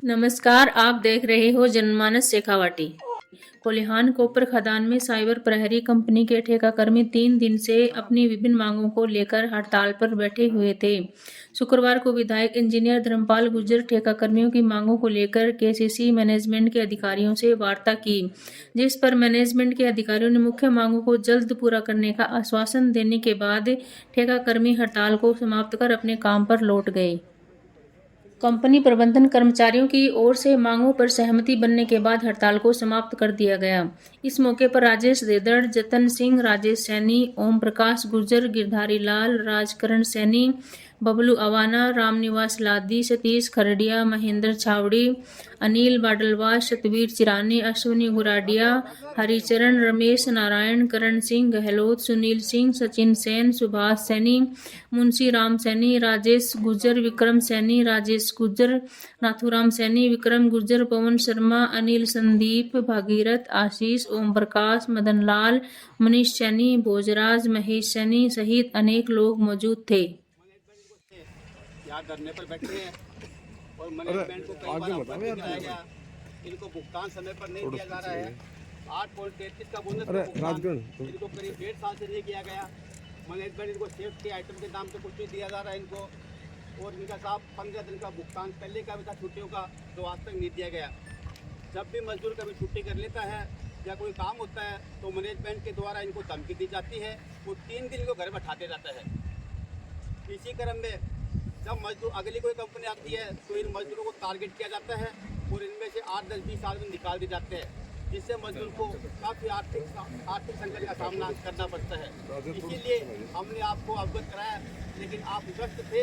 नमस्कार, आप देख रहे हो जनमानस शेखावाटी। कोल्हान कोपर खदान में साइबर प्रहरी कंपनी के ठेकाकर्मी 3 दिन से अपनी विभिन्न मांगों को लेकर हड़ताल पर बैठे हुए थे। शुक्रवार को विधायक इंजीनियर धर्मपाल गुर्जर ठेकाकर्मियों की मांगों को लेकर केसीसी मैनेजमेंट के अधिकारियों से वार्ता की, जिस पर मैनेजमेंट के अधिकारियों ने मुख्य मांगों को जल्द पूरा करने का आश्वासन देने के बाद ठेकाकर्मी हड़ताल को समाप्त कर अपने काम पर लौट गए। कंपनी प्रबंधन कर्मचारियों की ओर से मांगों पर सहमति बनने के बाद हड़ताल को समाप्त कर दिया गया। इस मौके पर राजेश देदड़, जतन सिंह, राजेश सैनी, ओम प्रकाश गुर्जर, गिरधारी लाल, राजकरण सैनी, बबलू अवाना, रामनिवास लादी, सतीश खरडिया, महेंद्र छावड़ी, अनिल बाडलवास, सतवीर चिरानी, अश्विनी गुराडिया, हरिचरण, रमेश नारायण, करण सिंह गहलोत, सुनील सिंह, सचिन सेन, सुभाष सैनी, मुंशी राम सैनी, राजेश गुर्जर, विक्रम सैनी, राजेश गुर्जर, नाथुराम सैनी, विक्रम गुर्जर, पवन शर्मा, अनिल, संदीप, भागीरथ, आशीष, ओम प्रकाश, मदन लाल, मनीष सैनी, भोजराज, महेश सैनी सहित अनेक लोग मौजूद थे। यहाँ धरने पर बैठे हैं और मैनेजमेंट को कई बार अवगत कराया गया। इनको भुगतान समय पर नहीं दिया जा रहा है। 8.33 का बोनस इनको करीब 1.5 साल से नहीं किया गया। मैनेजमेंट इनको सेफ्टी आइटम के नाम पे कुछ नहीं दिया जा रहा है इनको, और इनका साहब 15 दिन का भुगतान पहले का भी था छुट्टियों का, जो आज तक नहीं दिया गया। जब भी मजदूर कभी छुट्टी कर लेता है या कोई काम होता है तो मैनेजमेंट के द्वारा इनको धमकी दी जाती है, वो 3 दिन को घर बैठाते जाता है। इसी क्रम में जब मजदूर अगली कोई कंपनी आती है तो इन मजदूरों को टारगेट किया जाता है और इनमें से 8, 10, 20 आदमी निकाल दिए जाते हैं, जिससे मजदूर को काफ़ी आर्थिक संकट का सामना करना पड़ता है। इसीलिए हमने आपको अवगत कराया, लेकिन आप व्यस्त थे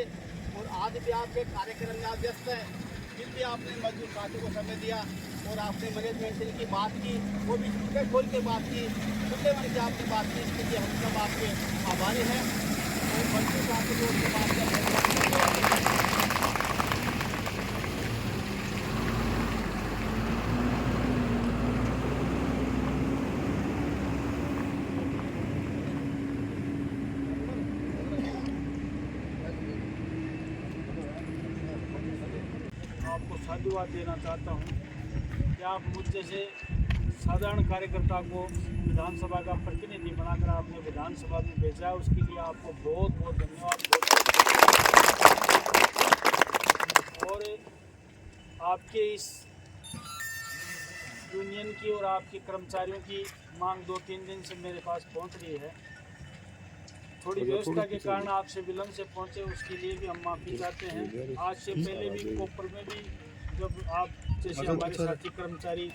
और आज भी आपके कार्यक्रम में आप व्यस्त हैं। फिर भी आपने मजदूर साथियों को समय दिया और आपने मैनेजमेंट से इनकी बात की, वो भी खुले खोल के बात की, खुले मन से आपने बात की। इसके लिए हम सब आपके आभारी हैं और मजदूर साथियों को उनकी बात कर आपको साधुवाद देना चाहता हूं कि आप मुझ जैसे साधारण कार्यकर्ता को विधानसभा का प्रतिनिधि बनाकर आपने विधानसभा में भेजा है, उसके लिए आपको बहुत बहुत धन्यवाद। और आपके इस यूनियन की और आपके कर्मचारियों की मांग 2-3 दिन से मेरे पास पहुंच रही है। थोड़ी व्यवस्था के कारण आपसे विलम्ब से पहुंचे, उसके लिए भी हम माफ़ी चाहते हैं। आज से पहले भी कोपर में भी जब आप जैसे हमारे साथी कर्मचारी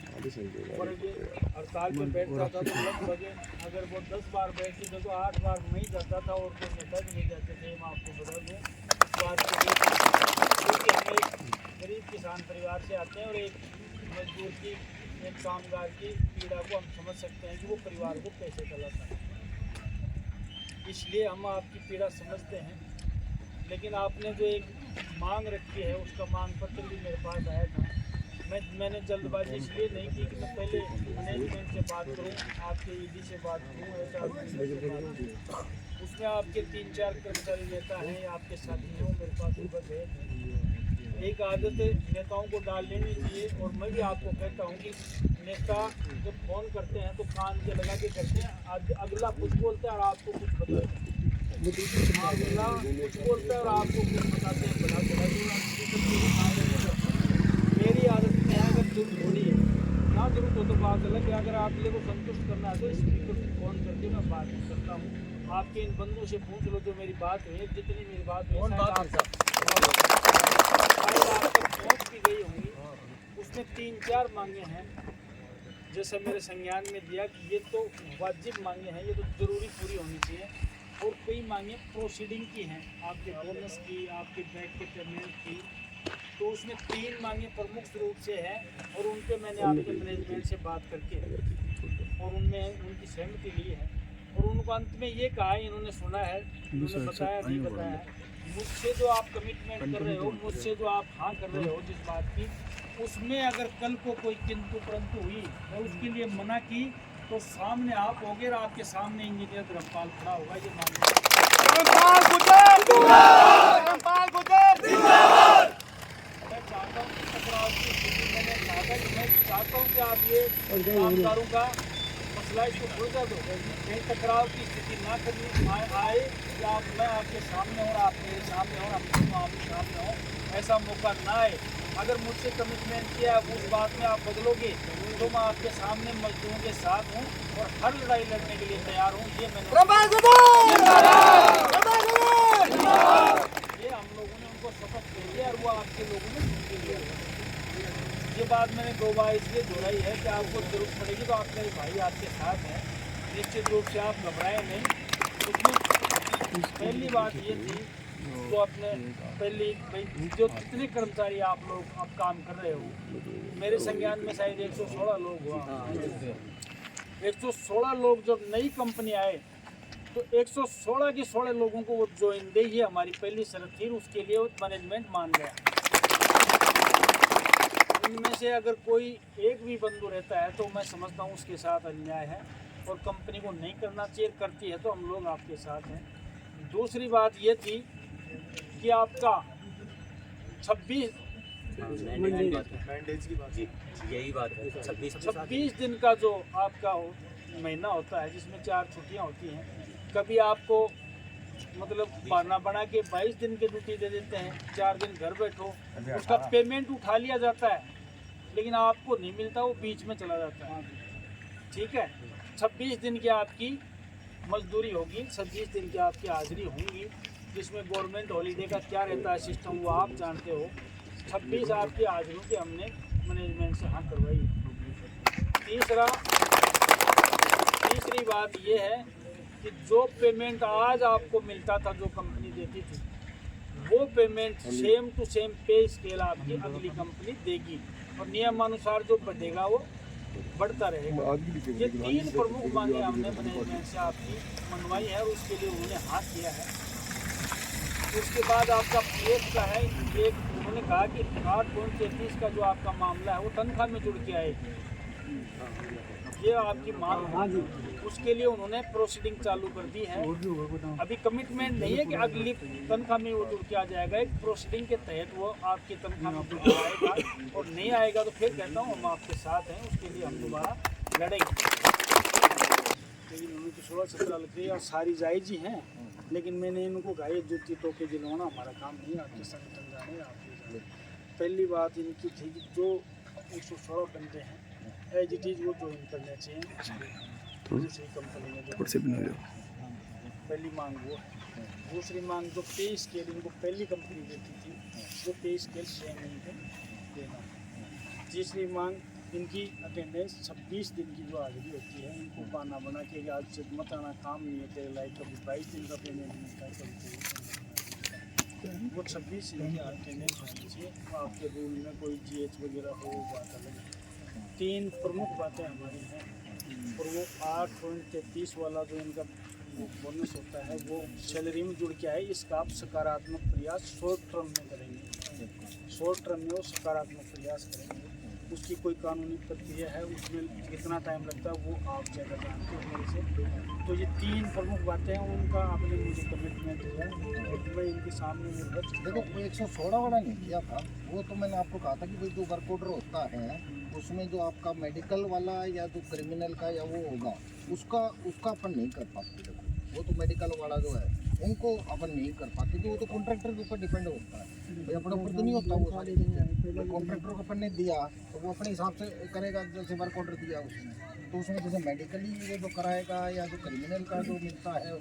हड़ताल पर बैठता था तो लगभग अगर वो 10 बार बैठते थे तो 8 बार नहीं जाता था और कोई नेता भी नहीं जाते थे। मैं आपको बता दूँ इस बात के लिए, क्योंकि हम एक गरीब किसान परिवार से आते हैं और एक मजदूर की, एक कामगार की पीड़ा को हम समझ सकते हैं कि वो परिवार को कैसे चलाता है। इसलिए हम आपकी पीड़ा समझते हैं। लेकिन आपने जो एक मांग रखी है उसका मांग पत्र भी मेरे पास आया था। मैंने जल्दबाजी इसलिए नहीं की कि मैं पहले मैनेजमेंट से बात करूं, आपके ईडी से बात करूं, HR से बात करूं। उसमें आपके 3-4 कर्मचारी नेता हैं, आपके साथी हैं, मेरे पास उनका है। एक आदत नेताओं को डाल लेनी चाहिए और मैं भी आपको कहता हूँ कि नेता जब फ़ोन करते हैं तो कान के लगा के करते हैं। अगला कुछ बोलता है और आपको कुछ बताते हैं, अगला कुछ बोलता है और आपको कुछ बताते हैं। मेरी आदत में अगर जरूरत थोड़ी है ना, जरूरत हो तो बात अलग है। अगर आप लोगों को संतुष्ट करना है तो स्पीकर से फ़ोन करके मैं बात करता हूँ। आपके इन बंधुओं से पूछ लो जो मेरी बात हुई, जितनी मेरी बात हुई आप तक पहुँच भी गई होंगी। उसमें 3-4 मांगे हैं, जैसे मेरे संज्ञान में दिया कि ये तो वाजिब मांगे हैं, ये तो ज़रूरी पूरी होनी चाहिए। और कई मांगे प्रोसीडिंग की हैं, आपके बोनस की, आपके बैक के पेमेंट की। तो उसमें 3 मांगे प्रमुख रूप से हैं और उन पे मैंने आपके मैनेजमेंट से बात करके और उनमें उनकी सहमति ली है। और उनको अंत में ये कहा है, इन्होंने सुना है, इन्होंने बताया नहीं बताया, मुझसे जो आप कमिटमेंट कर रहे हो, मुझसे जो आप हाँ कर रहे हो जिस बात की, उसमें अगर कल को कोई किंतु परंतु हुई और उसके लिए मना की तो सामने आप होगे और आपके सामने इंजीनियर धर्मपाल खड़ा होगा। ये मांग टकराव की स्थिति मैंने कहा था कि मैं चाहता हूँ कि आप ये कामगारों का मसला इसको सुलझा दो, कहीं टकराव की स्थिति ना करनी आए या मैं आपके सामने हूँ, आप मेरे सामने हो, आपके सामने हो, ऐसा मौका ना आए। अगर मुझसे कमिटमेंट किया है उस बात में आप बदलोगे तो मैं आपके सामने मजदूरों के साथ हूँ और हर लड़ाई लड़ने के लिए तैयार हूँ। ये मैंने ये हम लोगों ने उनको शपथ दे दिया और वो आपके लोगों ने सुन के लिया। ये बात मैंने 2 बार इसलिए दोहराई है कि आपको जरूरत पड़ेगी तो आप मेरे भाई आपके साथ हैं, निश्चित रूप से आप घबराएं नहीं। क्योंकि पहली बात ये थी जो अपने पहली जो कितने कर्मचारी आप लोग अब काम कर रहे हो, मेरे संज्ञान में शायद 116 लोग हुआ। 116 लोग जब नई कंपनी आए तो 116 के 16 लोगों को वो ज्वाइन दे, ये हमारी पहली शर्त थी। उसके लिए वो मैनेजमेंट मान गया। इनमें से अगर कोई एक भी बंधु रहता है तो मैं समझता हूँ उसके साथ अन्याय है और कंपनी को नहीं करना चाहिए, करती है तो हम लोग आपके साथ हैं। दूसरी बात ये थी कि आपका 26 दिन का जो आपका महीना होता है जिसमें 4 छुट्टियां होती हैं, कभी आपको मतलब बहाना बना के 22 दिन की ड्यूटी दे देते हैं, 4 दिन घर बैठो, उसका पेमेंट उठा लिया जाता है लेकिन आपको नहीं मिलता, वो बीच में चला जाता है। ठीक है, 26 दिन की आपकी मजदूरी होगी, 26 दिन की आपकी हाजिरी होंगी, जिसमें गवर्नमेंट हॉलीडे का क्या रहता है सिस्टम वो आप जानते हो। 26 आपकी हाजिरों की हमने मैनेजमेंट से हाँ करवाई। तीसरी बात ये है कि जो पेमेंट आज आपको मिलता था, जो कंपनी देती थी, वो payment same to same pay scale आपकी अगली कंपनी देगी और नियमानुसार जो बढ़ेगा वो बढ़ता रहेगा। ये 3 प्रमुख मांगे हमने मैनेजमेंट से आपकी मनवाई है और उसके लिए उन्होंने हाँ किया है। उसके बाद आपका पीएफ का है, एक उन्होंने कहा कि 8.33 का जो आपका मामला है वो तनख्वाह में जुड़ के आएगी, ये आपकी मांग है। उसके लिए उन्होंने प्रोसीडिंग चालू कर दी है। अभी कमिटमेंट नहीं है कि अगली तनख्वाह में वो जुड़ के आ जाएगा, एक प्रोसीडिंग के तहत वो आपकी तनख्वाह में जुड़ के आएगा और नहीं आएगा तो फिर कहता हूँ हम आपके साथ हैं, उसके लिए हम दोबारा लड़ेंगे। लेकिन उनकी 16-17 लग रही है और सारी जायज़ ही हैं, लेकिन मैंने इनको कहा ये जुत्ती टोके दिलवाना हमारा काम नहीं है, आपके संगठन जाने आपके। पहली बात इनकी थी कि जो 116 बंदे हैं एज इट इज़ वो ज्वाइन करने चाहिए दूसरी कंपनी में, जो पहली मांग वो है। दूसरी मांग जो पे स्केल इनको पहली कंपनी देती थी वो पे स्केल सेम इनको देना। तीसरी मांग इनकी अटेंडेंस 26 दिन की जो हाजिरी होती है, इनको बहाना बना के आज से मत आना, काम नहीं है तेरे लाइक, कभी 22 दिन का पेमेंट मिलता है, कभी वो 26 दिन की अटेंडेंस होनी चाहिए। आपके रूल में कोई GH वगैरह हो, बात अलग है। 3 प्रमुख बातें हमारी हैं और वो 8.33 वाला जो इनका बोनस होता है वो सैलरी में जुड़ के आए। इसका आप सकारात्मक प्रयास शॉर्ट टर्म में करेंगे, शॉर्ट टर्म में वो सकारात्मक प्रयास करेंगे। उसकी कोई कानूनी प्रक्रिया है, उसमें कितना टाइम लगता है वो आप ज़्यादा जानते हो मेरे से। तो ये 3 प्रमुख बातें हैं, उनका आपने मुझे कमिटमेंट दिया है, मैं इनके सामने देखो 116 वाला नहीं किया था, वो तो मैंने आपको कहा था कि भाई जो वर्क ऑर्डर होता है उसमें जो आपका मेडिकल वाला या जो क्रिमिनल का या वो होगा उसका अपन नहीं कर पाते। देखो वो तो मेडिकल वाला जो है उनको अपन नहीं कर पाते, तो वो तो कॉन्ट्रैक्टर के ऊपर डिपेंड होता है, भाई अपने ऊपर तो नहीं होता वो सारी चीज़ें। कॉन्ट्रैक्टर को अपन ने दिया तो वो अपने हिसाब से करेगा, जैसे वर्क ऑर्डर दिया उसने तो उसमें जैसे मेडिकली ये जो कराएगा या जो क्रिमिनल का जो मिलता है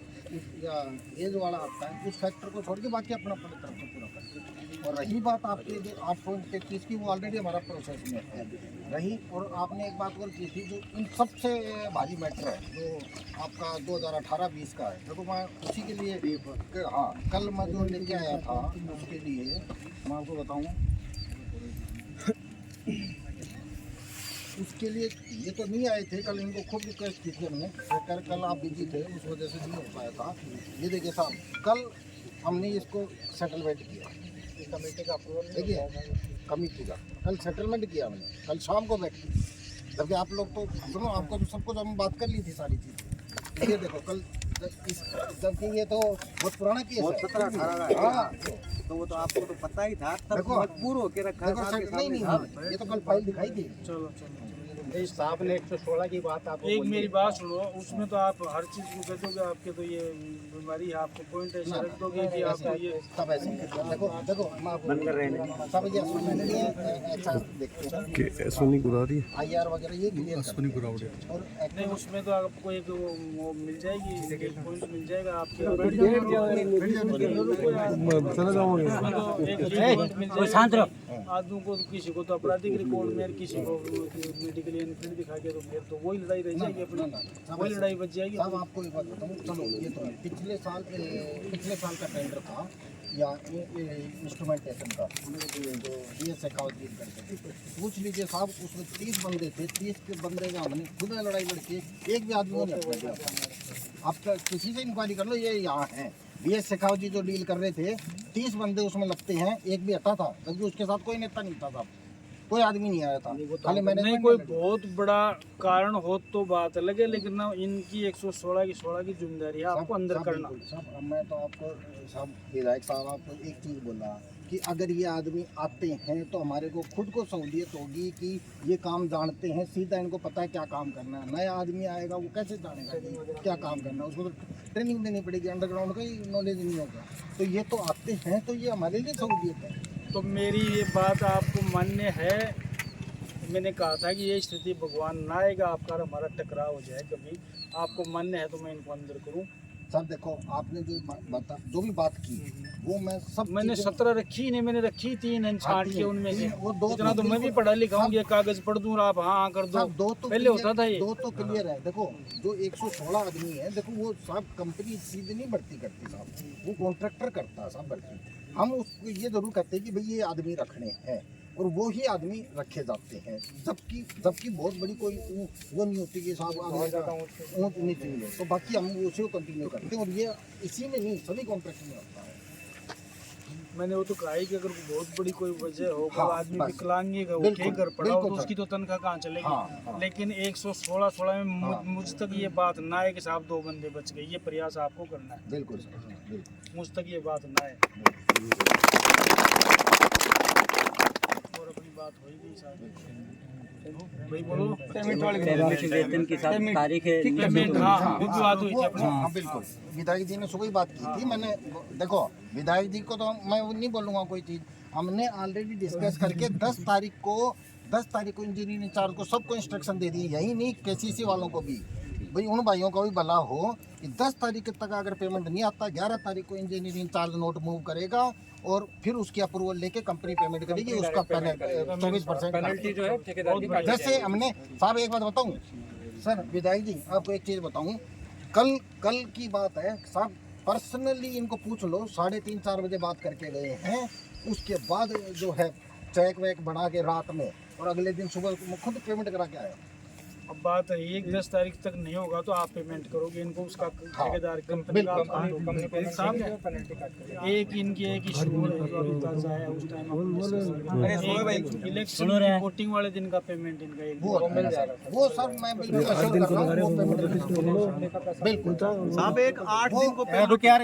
या ये जो वाला आता है उस फैक्टर को छोड़ के बाकी अपना अपने तरफ से पूरा करते। और रही बात आपकी जो 8.33 की, वो ऑलरेडी हमारा प्रोसेस में है रही। और आपने एक बात और की थी जो इन सबसे भारी मैटर है जो आपका 2018-20 का है। देखो मैं उसी के लिए हाँ कल मैं जो लेके आया था उसके लिए मैं आपको बताऊँ, उसके लिए ये तो नहीं आए थे, कल इनको खूब रिक्वेस्ट की थी हमने, कल आप बिजी थे उस वजह से नहीं हो पाया था। ये देखिए साहब, कल हमने इसको सेटलमेंट किया, कमेटी का अप्रूवल, देखिए कमेटी का कल सेटलमेंट किया हमने, कल शाम को बैठ के, जबकि आप लोग तो सुनो आपको तो सब कुछ हम बात कर ली थी सारी चीज़। ये देखो कल जबकि ये तो बहुत पुराना केस है। 17-18 का हाँ, तो वो तो आपको तो पता ही था, तब देखो, मजबूर होके रखा देखो था सर, आपके नहीं सामने। नहीं ये तो कल फाइल दिखाई दी। चलो चलो इस साहब ने 116 की बात आपको एक बोली। मेरी बात सुनो, उसमें तो आप हर चीज़ को कह दोगे आपके तो ये बीमारी है, आपको पॉइंट ऐसे रख दोगे कि आपको ये सब ऐसे ही करते हैं। देखो देखो मैं आपको सब ये मैंने ये अच्छा देखते हैं कि सुनी गुरा रही है IR वगैरह ये क्लियर सुनी गुरावड़े और नहीं, उसमें तो आपको एक वो मिल जाएगी, एक पॉइंट मिल जाएगा आपके चले जाओगे उसमें तो एक पॉइंट मिल जाएगा आदमी को, किसी को तो आपराधिक रिकॉर्ड में, किसी को मेडिकल इन्फिल्ड दिखा के, तो फिर तो वही लड़ाई रह जाएगी अपनी, वही लड़ाई बच जाएगी। साहब आपको एक बात बताऊँ, चलो ये तो है। पिछले साल का टेंडर था या इंस्ट्रूमेंटेशन का जो BS शेखावत जी करते थे, पूछ लीजिए साहब उसमें 30 बंदे थे, 30 के बंदे का हमने खुद लड़ाई लड़के एक भी आदमी को नहीं हटा दिया। आप किसी से इंक्वायरी कर लो, ये यहाँ है BS शेखावत जी जो डील कर रहे थे, 30 बंदे उसमें लगते हैं, एक भी हटा था, जबकि उसके साथ कोई नेता नहीं था साहब, कोई आदमी नहीं आया था, खाली मैंने नहीं कोई बहुत बड़ा कारण हो तो बात अलग है, लेकिन ना इनकी 116 की जिम्मेदारी है आपको अंदर करना। साहब मैं तो आपको साहब विधायक साहब आपको एक चीज़ बोला कि अगर ये आदमी आते हैं तो हमारे को खुद को सहूलियत होगी कि ये काम जानते हैं, सीधा इनको पता है क्या काम करना है। नया आदमी आएगा वो कैसे जानेगा कि क्या काम करना है, उसको तो ट्रेनिंग देनी पड़ेगी, अंडरग्राउंड का ही नॉलेज नहीं होगा। तो ये तो आते हैं तो ये हमारे लिए सहूलियत है। तो मेरी ये बात आपको मान्य है, मैंने कहा था कि ये स्थिति भगवान ना आएगा आपका और हमारा टकराव हो जाए कभी, आपको मान्य है तो मैं इनको अंदर करूं। साहब देखो आपने जो भी बात की वो मैं सब मैंने 17 रखी ही नहीं, मैंने रखी 3 छांट के उनमें से, वो दो इतना तो मैं भी पढ़ा लिखा हूँ, ये कागज पढ़ दूँ आप हाँ कर दो, साहब, दो तो पहले clear- होता था ये। दो तो क्लियर है। देखो जो 116 आदमी है, देखो वो साहब कंपनी सीधे नहीं भर्ती करती साहब, वो कॉन्ट्रैक्टर करता है साहब भर्ती। हम उसको ये जरूर कहते हैं कि भाई ये आदमी रखने हैं और वो ही आदमी रखे जाते हैं, जबकि बहुत बड़ी कोई वो नहीं होती कि साहब आदमी का ऊँच नीच नहीं है। तो बाकी हम उसी को कंटिन्यू करते हैं और ये इसी में नहीं सभी कॉन्ट्रैक्ट में होता है। मैंने वो तो कहा ही कि अगर बहुत बड़ी कोई वजह हो, हाँ, आदमी बस। विकलांगी का बिल्कुल, ठीक कर पड़ा हो, बिल्कुल तो सर। उसकी तो तनख्वाह कहाँ चलेगी। हाँ, हाँ। लेकिन 116 में हाँ। मुझ तक ये बात ना आए कि साहब 2 बंदे बच गए, ये प्रयास आपको करना है, बिल्कुल सर, बिल्कुल। मुझ तक ये बात ना आए। और अपनी बात हो ही गई साहब, भाई बोलो वेतन की साथ तारीख है पेमेंट, हाँ वो भी बात हुई थी अपनी। हाँ बिल्कुल, विधायक जी ने सुबह ही बात की थी। मैंने देखो विधायक जी को तो मैं नहीं बोलूँगा कोई चीज़, हमने ऑलरेडी डिस्कस करके 10 तारीख को इंजीनियरिंग इंचार्ज को सबको इंस्ट्रक्शन दे दिए, यही नहीं KCC वालों को भी, भाई उन भाइयों को भी भला हो कि 10 तारीख तक अगर पेमेंट नहीं आता, 11 तारीख को इंजीनियरिंग इंचार्ज नोट मूव करेगा और फिर उसकी अप्रूवल लेके कंपनी पेमेंट करेगी, उसका 24% पेनल्टी जो है ठेकेदार की। जैसे हमने साहब एक बात बताऊं सर, विधायक जी आपको एक चीज़ बताऊं, कल की बात है साहब, पर्सनली इनको पूछ लो, 3:30-4 बजे बात करके गए हैं, उसके बाद जो है चेक वेक बना के रात में और अगले दिन सुबह खुद पेमेंट करा के आया। अब बात है ये 10 तारीख तक नहीं होगा तो आप पेमेंट करोगे इनको, उसका ठेकेदार कंपनी का एक इनकी एक इशू है जो अभी ताजा है, उस टाइम इलेक्शन वोटिंग वाले दिन का पेमेंट इनका एक वो मिल जाएगा, वो सर मैं बिल्कुल अश्योर कर रहा हूँ, वो पेमेंट बिल्कुल साहब एक 8 दिन को रुक यार,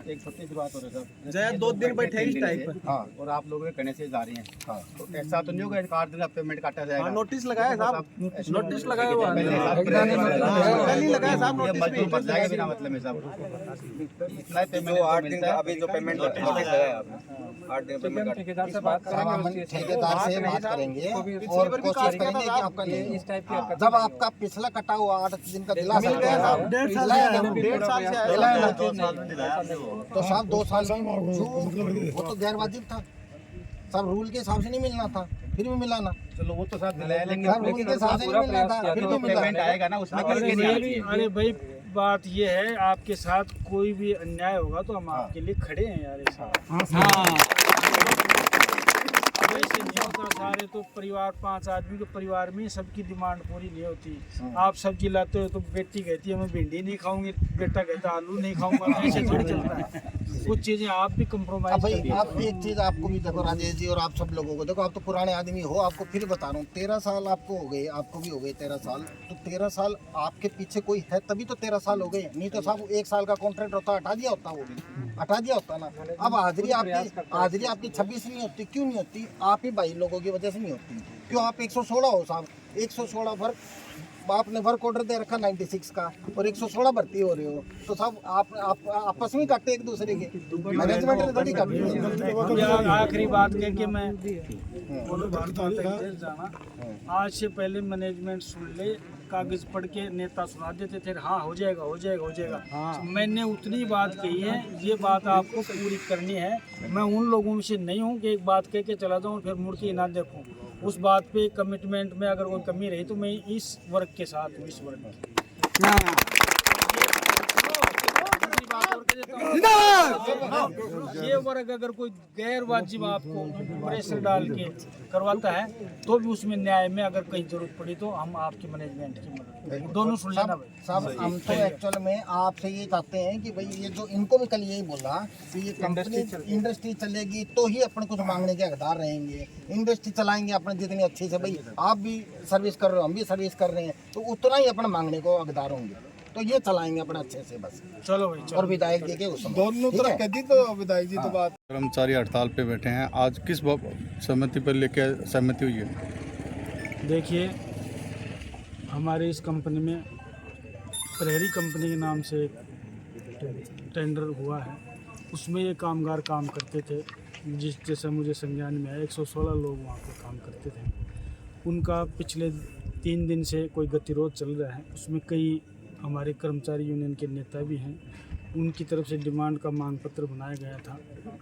एक छोटी सी बात हो रही है साहब, जय 2 दिन बैठे इस टाइप पर। हाँ और आप लोग कहने से जा रही हैं, हाँ तो ऐसा तो नहीं होगा 8 दिन का पेमेंट काटा जाएगा। नोटिस लगाया साहब, नोटिस लगाया हुआ है। कल ही लगाया साहब ये नोटिस मजदूर भी। बच जाएगा बिना मतलब में साहब, इतना पेमेंट 8 दिन का अभी जो पेमेंट नोटिस लगाया आपने, 8 दिन पेमेंट ठेकेदार से बात साहब हम ठेकेदार से बात करेंगे और कोशिश करेंगे कि आपका नहीं, जब आपका पिछला कटा हुआ 8 दिन का दिला मिल गया साहब, 1.5 साल से आया। तो साहब 2 साल में जो वो तो गैर वाजिब था साहब, रूल के हिसाब से नहीं मिलना था, फिर भी मिला ना। चलो वो तो साहब दिलाया, लेकिन साहब रूल के हिसाब से नहीं मिलना था, फिर भी मिला। पेमेंट आएगा ना उसमें किसके नहीं आएगी। अरे भाई बात ये है, आपके साथ कोई भी अन्याय होगा तो हम आपके लिए खड़े हैं यार। ऐसा वैसे नहीं होता सारे तो परिवार 5 आदमी के परिवार में सबकी डिमांड पूरी नहीं होती। आप सब्जी लाते हो तो बेटी कहती है मैं भिंडी नहीं खाऊंगी, बेटा कहता आलू नहीं खाऊंगा, ऐसे थोड़ी चलता है। कुछ चीजें आप भी अब कंप्रोमाइज भाई करिए। आप एक चीज आपको भी देखो राजेश जी और आप सब लोगों को देखो, आप तो पुराने आदमी हो, आपको फिर बता रहा हूँ 13 साल आपको हो गए, आपको भी हो गए 13 साल, तो 13 साल आपके पीछे कोई है तभी तो 13 साल हो गए, नहीं तो साहब 1 साल का कॉन्ट्रैक्ट होता हटा दिया होता, वो भी हटा दिया होता ना। अब हाजिरी आपकी 26 नहीं होती, क्यों नहीं होती? आप ही भाई लोगों की वजह से नहीं होती। क्यों आप 116 हो साहब, 116 वर्क आपने वर्क ऑर्डर दे रखा 96 का और 116 भर्ती हो रहे हो, तो साहब आप आपस में काटते एक दूसरे के, मैनेजमेंट ने थोड़ी काटते। आखिरी बात कह के मैं बोलो जाना, आज से पहले मैनेजमेंट सुन ले, कागज पढ़ के नेता सुना देते थे हाँ हो जाएगा हो जाएगा हो जाएगा। मैंने उतनी बात कही है, ये बात आपको पूरी करनी है। मैं उन लोगों में से नहीं हूँ कि एक बात कह के चला जाऊँ फिर मुड़ के ना देखूँ। उस बात पे कमिटमेंट में अगर कोई कमी रही तो मैं इस वर्ग के साथ हूँ, इस वर्ग की। ये वर्ग अगर कोई गैर वाजिब आपको प्रेशर डाल के करवाता है तो भी उसमें न्याय में अगर कहीं जरूरत पड़ी तो हम आपकी मैनेजमेंट की मदद दोनों सुन लेना भाई। साहब हम तो एक्चुअल में आपसे ये चाहते हैं कि भाई ये जो इनको भी कल यही बोला कि ये कंपनी इंडस्ट्री चलेगी तो ही अपन कुछ मांगने के हकदार रहेंगे। इंडस्ट्री चलाएंगे अपने जितनी अच्छी से, भाई आप भी सर्विस कर रहे हो हम भी सर्विस कर रहे हैं, तो उतना ही अपन मांगने को हकदार होंगे, तो ये चलाएंगे अपने अच्छे से बस। चलो भाई चलो। और विधायक जी के उसमें दोनों तरफ कह दी तो विधायक जी तो बात। कर्मचारी हड़ताल पे बैठे हैं, आज किस सहमति पर लेके सहमति हुई है? देखिए हमारे इस कंपनी में प्रहरी कंपनी के नाम से एक टेंडर हुआ है, उसमें ये कामगार काम करते थे, जैसे मुझे संज्ञान में आया 116 लोग वहाँ पर काम करते थे। उनका पिछले 3 दिन से कोई गतिरोध चल रहा है, उसमें कई हमारे कर्मचारी यूनियन के नेता भी हैं। उनकी तरफ से डिमांड का मांग पत्र बनाया गया था।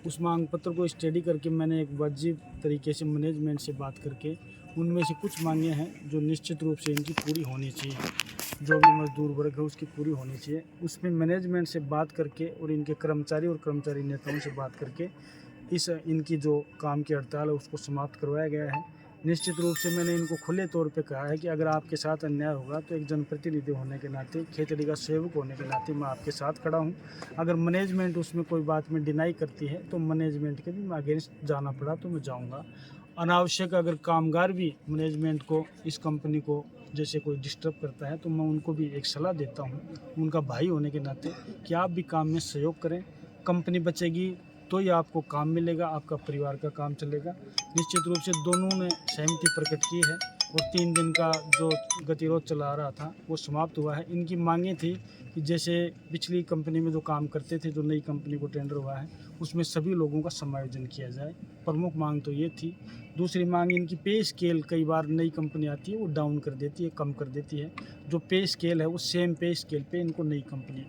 उस मांग पत्र को स्टडी करके मैंने एक वाजिब तरीके से मैनेजमेंट से बात करके उनमें से कुछ मांगे हैं जो निश्चित रूप से इनकी पूरी होनी चाहिए, जो भी मजदूर वर्ग है उसकी पूरी होनी चाहिए। उसमें मैनेजमेंट से बात करके और इनके कर्मचारी और कर्मचारी नेताओं से बात करके इनकी जो काम की हड़ताल है उसको समाप्त करवाया गया है। निश्चित रूप से मैंने इनको खुले तौर पे कहा है कि अगर आपके साथ अन्याय होगा तो एक जनप्रतिनिधि होने के नाते, खेतड़ी का सेवक होने के नाते मैं आपके साथ खड़ा हूं। अगर मैनेजमेंट उसमें कोई बात में डिनाई करती है तो मैनेजमेंट के भी मैं अगेंस्ट जाना पड़ा तो मैं जाऊंगा। अनावश्यक अगर कामगार भी मैनेजमेंट को, इस कंपनी को जैसे कोई डिस्टर्ब करता है तो मैं उनको भी एक सलाह देता हूँ उनका भाई होने के नाते कि आप भी काम में सहयोग करें। कंपनी बचेगी तो ही आपको काम मिलेगा, आपका परिवार का काम चलेगा। निश्चित रूप से दोनों ने सहमति प्रकट की है और 3 दिन का जो गतिरोध चला रहा था वो समाप्त हुआ है। इनकी मांगें थी कि जैसे पिछली कंपनी में जो काम करते थे, जो नई कंपनी को टेंडर हुआ है उसमें सभी लोगों का समायोजन किया जाए, प्रमुख मांग तो ये थी। दूसरी मांग इनकी पे स्केल, कई बार नई कंपनी आती है वो डाउन कर देती है, कम कर देती है। जो पे स्केल है वो सेम पे स्केल पे इनको नई कंपनी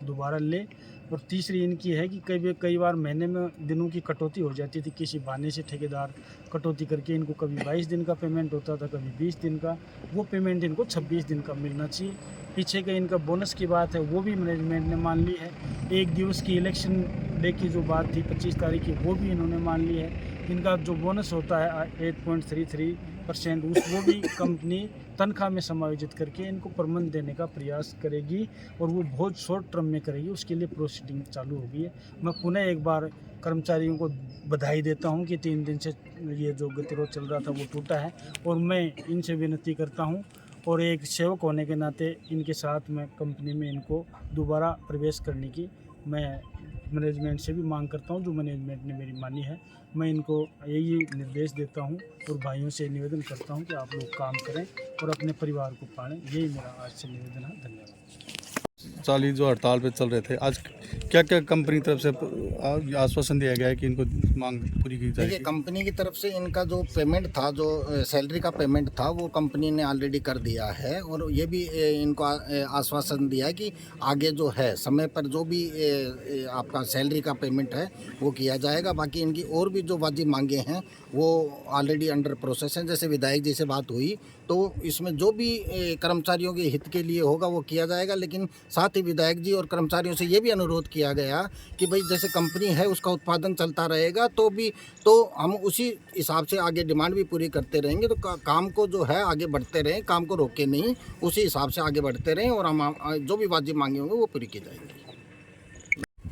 दोबारा ले। और तीसरी इनकी है कि कई बार महीने में दिनों की कटौती हो जाती थी, किसी बहाने से ठेकेदार कटौती करके इनको कभी 22 दिन का पेमेंट होता था, कभी 20 दिन का, वो पेमेंट इनको 26 दिन का मिलना चाहिए। पीछे का इनका बोनस की बात है वो भी मैनेजमेंट ने मान ली है। 1 दिवस की इलेक्शन डे की जो बात थी 25 तारीख की वो भी इन्होंने मान ली है। इनका जो बोनस होता है 8.33% वो भी कंपनी तनख्वाह में समायोजित करके इनको परमन देने का प्रयास करेगी और वो बहुत शॉर्ट टर्म में करेगी। उसके लिए प्रोसीडिंग चालू हो गई है। मैं पुनः एक बार कर्मचारियों को बधाई देता हूं कि 3 दिन से ये जो गतिरोध चल रहा था वो टूटा है और मैं इनसे विनती करता हूं और एक सेवक होने के नाते इनके साथ मैं कंपनी में इनको दोबारा प्रवेश करने की मैं मैनेजमेंट से भी मांग करता हूं, जो मैनेजमेंट ने मेरी मानी है। मैं इनको यही निर्देश देता हूं और भाइयों से निवेदन करता हूं कि आप लोग काम करें और अपने परिवार को पालें। यही मेरा आज से निवेदन है। धन्यवाद। 40 जो हड़ताल पे चल रहे थे, आज क्या क्या कंपनी तरफ से आश्वासन दिया गया है कि इनको मांग पूरी की जाएगी? देखिए कंपनी की तरफ से इनका जो पेमेंट था, जो सैलरी का पेमेंट था वो कंपनी ने ऑलरेडी कर दिया है और ये भी इनको आश्वासन दिया है कि आगे जो है समय पर जो भी आपका सैलरी का पेमेंट है वो किया जाएगा। बाकी इनकी और भी जो वाजिब मांगे हैं वो ऑलरेडी अंडर प्रोसेस हैं। जैसे विधायक जी से बात हुई तो इसमें जो भी कर्मचारियों के हित के लिए होगा वो किया जाएगा, लेकिन साथ ही विधायक जी और कर्मचारियों से ये भी अनुरोध अनुरोध किया गया कि भाई जैसे कंपनी है उसका उत्पादन चलता रहेगा तो हम उसी हिसाब से आगे डिमांड भी पूरी करते रहेंगे। तो काम को जो है आगे बढ़ते रहें, काम को रोके नहीं, उसी हिसाब से आगे बढ़ते रहें और हम जो भी वाजिब मांगे होंगे वो पूरी की जाएंगी।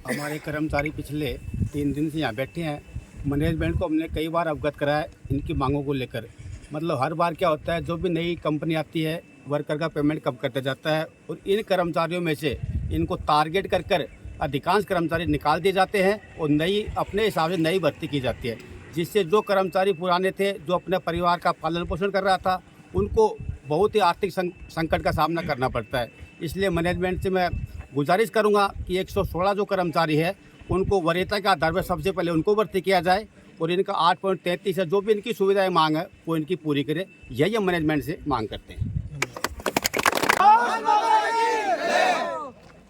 हमारे कर्मचारी पिछले 3 दिन से यहाँ बैठे हैं। मैनेजमेंट को हमने कई बार अवगत कराया इनकी मांगों को लेकर। मतलब हर बार क्या होता है, जो भी नई कंपनी आती है वर्कर का पेमेंट कम करता जाता है और इन कर्मचारियों में से इनको टारगेट कर अधिकांश कर्मचारी निकाल दिए जाते हैं और नई अपने हिसाब से नई भर्ती की जाती है, जिससे जो कर्मचारी पुराने थे जो अपने परिवार का पालन पोषण कर रहा था उनको बहुत ही आर्थिक संकट का सामना करना पड़ता है। इसलिए मैनेजमेंट से मैं गुजारिश करूंगा कि 116 जो कर्मचारी है उनको वरीयता के आधार पर सबसे पहले उनको भर्ती किया जाए और इनका 8.33 है जो भी इनकी सुविधाएं मांग है वो इनकी पूरी करें, यही हम मैनेजमेंट से मांग करते हैं।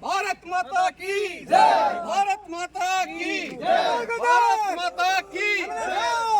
भारत माता की जय, भारत माता की जय, भारत माता की जय।